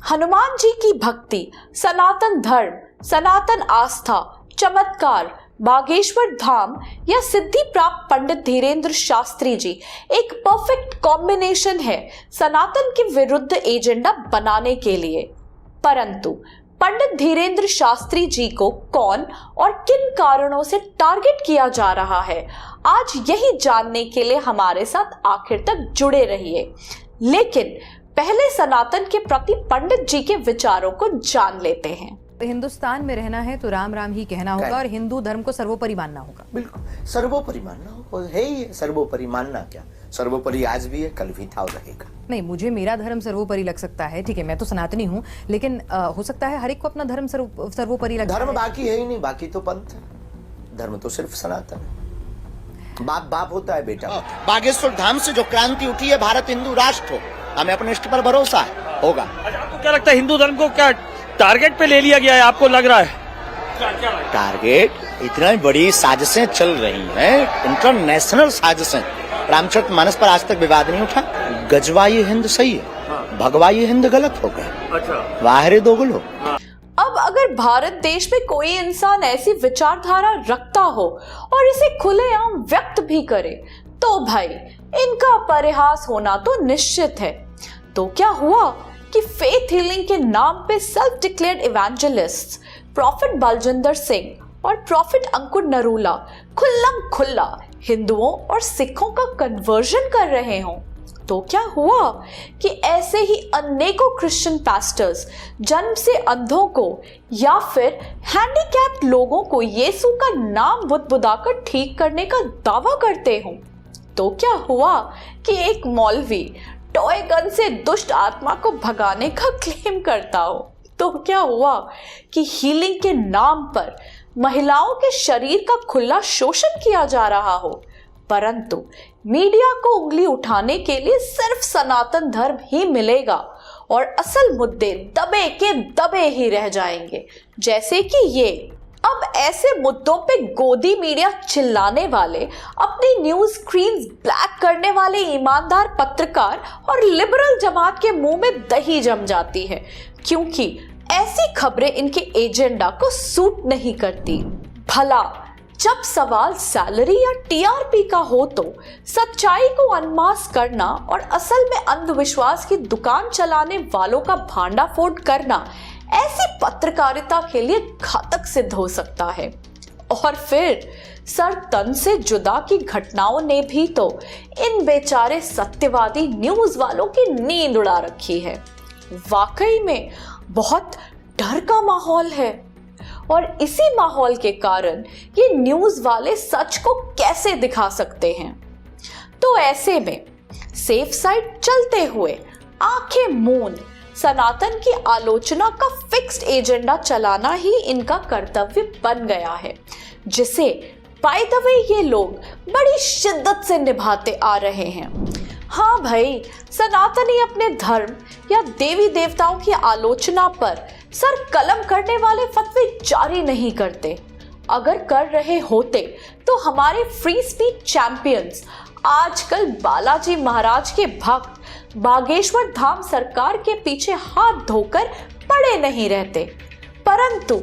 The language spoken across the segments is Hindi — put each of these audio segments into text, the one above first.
हनुमान जी की भक्ति, सनातन धर्म, सनातन आस्था, चमत्कार, बागेश्वर धाम या सिद्धि प्राप्त पंडित धीरेन्द्र शास्त्री जी एक परफेक्ट कॉम्बिनेशन है सनातन के विरुद्ध एजेंडा बनाने के लिए। परंतु पंडित धीरेन्द्र शास्त्री जी को कौन और किन कारणों से टारगेट किया जा रहा है, आज यही जानने के लिए हमारे साथ आखिर तक जुड़े रहिए। लेकिन पहले सनातन के प्रति पंडित जी के विचारों को जान लेते हैं। हिंदुस्तान में रहना है तो राम राम ही कहना होगा और हिंदू धर्म को सर्वोपरि मानना होगा। बिल्कुल सर्वोपरि मानना होगा, है ही सर्वोपरि मानना। क्या सर्वोपरि आज भी है, कल भी था और रहेगा। नहीं, मुझे मेरा धर्म सर्वोपरि लग सकता है, ठीक है, मैं तो सनातनी हूँ, लेकिन हो सकता है हर एक को अपना धर्म सर्वोपरि लग। धर्म बाकी है ही नहीं, बाकी तो पंथ है, धर्म तो सिर्फ सनातन है। बाप बाप होता है बेटा। बागेश्वर धाम से जो क्रांति उठी है, भारत हिंदू राष्ट्र हो, हमें अपने इष्ट पर भरोसा है, होगा। आपको क्या लगता है हिंदू धर्म को क्या टारगेट पे ले लिया गया है, आपको लग रहा है? क्या टारगेट? इतना बड़ी साजिशें चल रही हैं, इंटरनेशनल साजिशें। रामचरितमानस पर आज तक विवाद नहीं उठा। गजवाई हिंद सही है, भगवाई हिंद गलत हो गया। अच्छा, वाहरे दोगुलो। अब अगर भारत देश में कोई इंसान ऐसी विचारधारा रखता हो और इसे खुलेआम व्यक्त भी करे, तो भाई इनका परिहास होना तो निश्चित है। तो क्या हुआ कि फेथ हीलिंग के नाम पे self declared evangelist profit Baljinder Singh और प्रॉफिट अंकुर नरूला खुल्लम खुल्ला हिंदुओं और सिखों का कन्वर्जन कर रहे हों। तो क्या हुआ कि ऐसे ही अनेकों क्रिश्चियन पास्टर्स जन्म से अंधों को या फिर हैंडीकैप्ड लोगों को यीशु का नाम बुदबुदाकर ठीक करने का दावा करते हों। तो क्या हुआ कि एक मौलवी टॉय गन से दुष्ट आत्मा को भगाने का क्लेम करता हो। तो क्या हुआ कि हीलिंग के नाम पर महिलाओं के शरीर का खुला शोषण किया जा रहा हो। परंतु मीडिया को उंगली उठाने के लिए सिर्फ सनातन धर्म ही मिलेगा और असल मुद्दे दबे के दबे ही रह जाएंगे, जैसे कि ये। अब ऐसे मुद्दों पे गोदी मीडिया चिल्लाने वाले, अपनी न्यूज स्क्रीन्स ब्लैक करने वाले ईमानदार पत्रकार और लिबरल जमात के मुंह में दही जम जाती है, क्योंकि ऐसी खबरें इनके एजेंडा को सूट नहीं करती। भला जब सवाल सैलरी या टीआरपी का हो तो सच्चाई को अनमास्क करना और असल में अंधविश्वास की दुकान चलाने वालों का भांडाफोड़ करना ऐसी पत्रकारिता के लिए घातक सिद्ध हो सकता है। और फिर सर तन से जुदा की घटनाओं ने भी तो इन बेचारे सत्यवादी न्यूज वालों की नींद उड़ा रखी है। वाकई में बहुत डर का माहौल है और इसी माहौल के कारण ये न्यूज वाले सच को कैसे दिखा सकते हैं। तो ऐसे में सेफ साइड चलते हुए आंखें मूंद सनातन की आलोचना का फिक्स्ड एजेंडा चलाना ही इनका कर्तव्य बन गया है, जिसे बाय द वे ये लोग बड़ी शिद्दत से निभाते आ रहे हैं। हाँ भाई, सनातनी अपने धर्म या देवी देवताओं की आलोचना पर सर कलम करने वाले फतवे जारी नहीं करते। अगर कर रहे होते तो हमारे फ्री स्पीच चैंपियंस आजकल बालाजी महाराज के भक्त बागेश्वर धाम सरकार के पीछे हाथ धोकर पड़े नहीं रहते। परंतु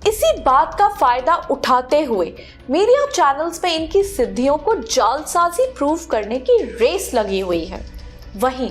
इसी बात का फायदा उठाते हुए मीडिया चैनल्स में इनकी सिद्धियों को जालसाजी प्रूव करने की रेस लगी हुई है। वहीं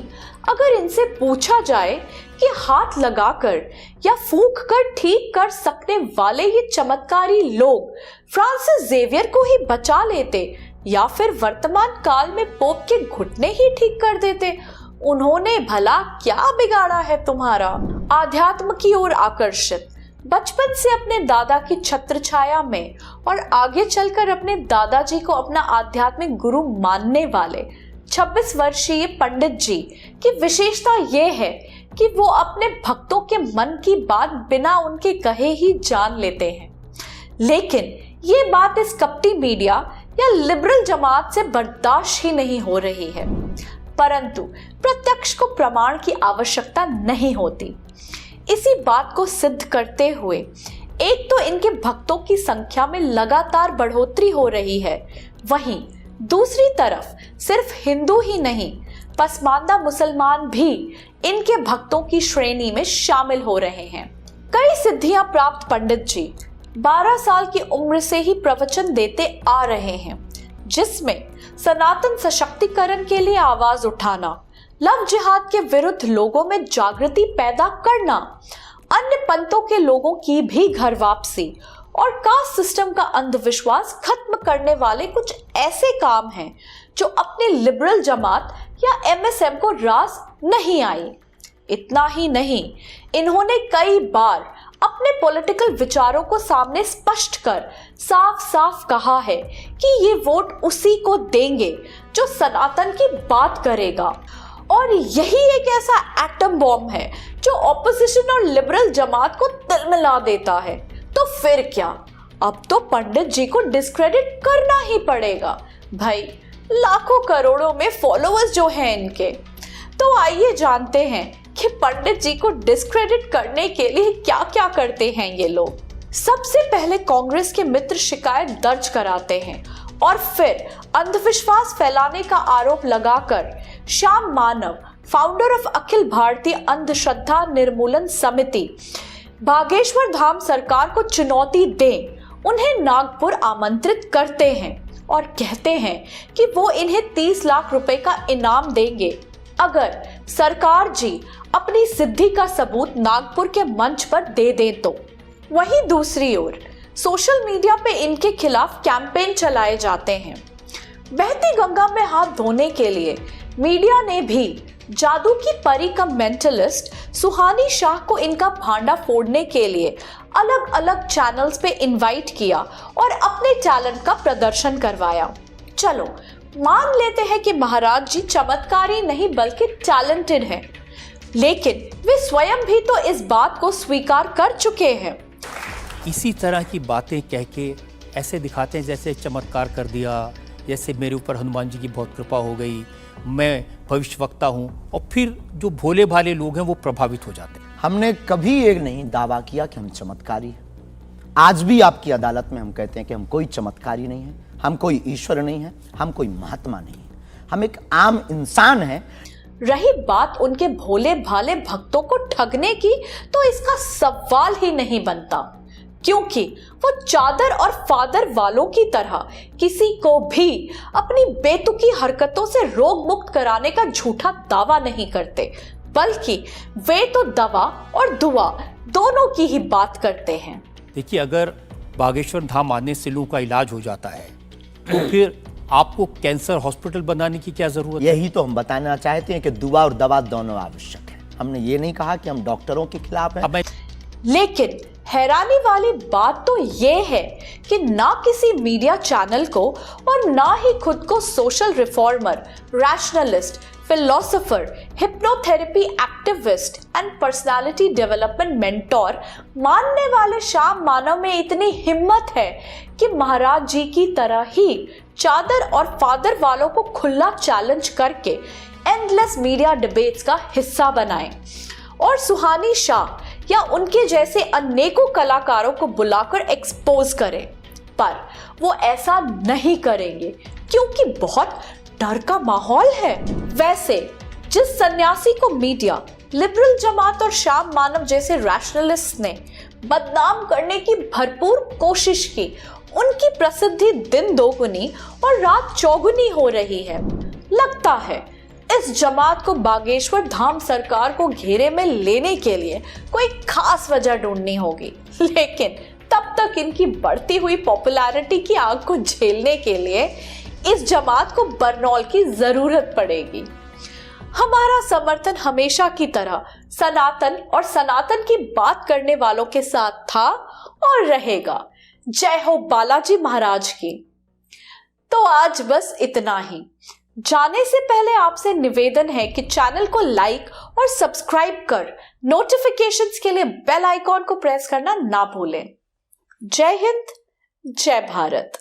अगर इनसे पूछा जाए कि हाथ लगाकर या फूंक कर ठीक कर सकने वाले ये चमत्कारी लोग फ्रांसिस जेवियर को ही बचा लेते या फिर वर्तमान काल में पोप के घुटने ही ठीक कर देते, उन्होंने भला क्या बिगाड़ा है तुम्हारा? आध्यात्म की ओर आकर्षित, बचपन से अपने दादा की छत्र छाया में और आगे चलकर अपने दादाजी को अपना आध्यात्मिक गुरु मानने वाले 26 वर्षीय पंडित जी की विशेषता ये है कि वो अपने भक्तों के मन की बात बिना उनके कहे ही जान लेते हैं। लेकिन ये बात इस कपटी मीडिया या लिबरल जमात से बर्दाश्त ही नहीं हो रही है। परंतु प्रत्यक्ष को प्रमाण की आवश्यकता नहीं होती। इसी बात को सिद्ध करते हुए एक तो इनके भक्तों की संख्या में लगातार बढ़ोतरी हो रही है, वहीं दूसरी तरफ सिर्फ हिंदू ही नहीं, पसमानदा मुसलमान भी इनके भक्तों की श्रेणी में शामिल हो रहे हैं। कई सिद्धियां प्राप्त पंडित जी 12 साल की उम्र से ही प्रवचन देते आ रहे हैं, जिसमें सनातन सशक्तिकरण के लिए आवाज उठाना, लव जिहाद के विरुद्ध लोगों में जागृति पैदा करना, अन्य पंथों के लोगों की भी घर वापसी और कास्ट सिस्टम का अंधविश्वास खत्म करने वाले कुछ ऐसे काम हैं जो अपनी लिबरल जमात या एमएसएम को रास नहीं आई। इतना ही नहीं, इन्होंने कई बार अपने पॉलिटिकल विचारों को सामने स्पष्ट कर साफ साफ कहा है कि ये वोट उसी को देंगे जो सनातन की बात करेगा, और यही एक ऐसा एटम बॉम्ब है जो ऑपोजिशन और लिबरल जमात को तिलमिला देता है। तो फिर क्या, अब तो पंडित जी को डिस्क्रेडिट करना ही पड़ेगा भाई, लाखों करोड़ों में फॉलोअर्स जो हैं इनके। तो आइए जानते हैं कि पंडित जी को डिस्क्रेडिट करने के लिए क्या क्या करते हैं ये लोग। सबसे पहले कांग्रेस के मित्र शिकायत दर्ज कराते हैं और फिर अंधविश्वास फैलाने का आरोप लगाकर श्याम मानव, फाउंडर ऑफ अखिल भारतीय अंधश्रद्धा निर्मूलन समिति, बागेश्वर धाम सरकार को चुनौती दें, उन्हें नागपुर आमंत्रित करते हैं और कहते हैं कि वो इन्हें 30 लाख रुपए का इनाम देंगे अगर सरकार जी अपनी सिद्धि का सबूत नागपुर के मंच पर दे दें तो। वहीं दूसरी ओर सोशल मीडिया पे इनके खिलाफ कैंपेन चलाए जाते हैं। बहती गंगा में हाथ धोने के लिए मीडिया ने भी जादू की परी का मेंटलिस्ट सुहानी शाह को इनका भांडा फोड़ने के लिए अलग अलग चैनल्स पे इनवाइट किया और अपने टैलेंट का प्रदर्शन करवाया। चलो मान लेते हैं कि महाराज जी चमत्कारी नहीं बल्कि टैलेंटेड हैं, लेकिन वे स्वयं भी तो इस बात को स्वीकार कर चुके हैं। इसी तरह की बातें कह के ऐसे दिखाते हैं जैसे चमत्कार कर दिया, जैसे मेरे ऊपर हनुमान जी की बहुत कृपा हो गई, मैं भविष्यवक्ता हूँ, और फिर जो भोले भाले लोग हैं वो प्रभावित हो जाते हैं। हमने कभी ये नहीं दावा किया कि हम चमत्कारी हैं। आज भी आपकी अदालत में हम कहते हैं कि हम कोई चमत्कारी नहीं है, हम कोई ईश्वर नहीं है, हम कोई महात्मा नहीं है, हम एक आम इंसान हैं। रही बात उनके भोले भाले भक्तों को ठगने की, तो इसका सवाल ही नहीं बनता, क्योंकि वो चादर और फादर वालों की तरह किसी को भी अपनी बेतुकी हरकतों से रोग मुक्त कराने का झूठा दावा नहीं करते, बल्कि वे तो दवा और दुआ दोनों की ही बात करते हैं। देखिए, अगर बागेश्वर धाम आने से लोगों का इलाज हो जाता है तो फिर आपको कैंसर हॉस्पिटल बनाने की क्या जरूरत है? यही तो हम बताना चाहते हैं कि दुआ और दवा दोनों आवश्यक है। हमने ये नहीं कहा कि हम डॉक्टरों के खिलाफ हैं। लेकिन हैरानी वाली बात तो ये है कि ना किसी मीडिया चैनल को और ना ही खुद को social reformer, rationalist, philosopher, hypnotherapy activist and personality development mentor मानने वाले श्याम मानव में इतनी हिम्मत है कि महाराज जी की तरह ही चादर और फादर वालों को खुला चैलेंज करके एंडलेस मीडिया डिबेट्स का हिस्सा बनाएं और सुहानी शाह या उनके जैसे अनेकों कलाकारों को बुलाकर एक्सपोज करें। पर वो ऐसा नहीं करेंगे क्योंकि बहुत डर का माहौल है। वैसे जिस सन्यासी को मीडिया, लिबरल जमात और श्याम मानव जैसे रैशनलिस्ट ने बदनाम करने की भरपूर कोशिश की, उनकी प्रसिद्धि दिन दोगुनी और रात चौगुनी हो रही है। लगता है इस जमात को बागेश्वर धाम सरकार को घेरे में लेने के लिए कोई खास वजह ढूंढनी होगी, लेकिन तब तक इनकी बढ़ती हुई पॉपुलैरिटी की आग को झेलने के लिए इस जमात को बरनौल की जरूरत पड़ेगी। हमारा समर्थन हमेशा की तरह सनातन और सनातन की बात करने वालों के साथ था और रहेगा। जय हो बालाजी महाराज की। तो आज बस इतना ही। जाने से पहले आपसे निवेदन है कि चैनल को लाइक और सब्सक्राइब कर नोटिफिकेशंस के लिए बेल आइकॉन को प्रेस करना ना भूलें। जय हिंद, जय भारत।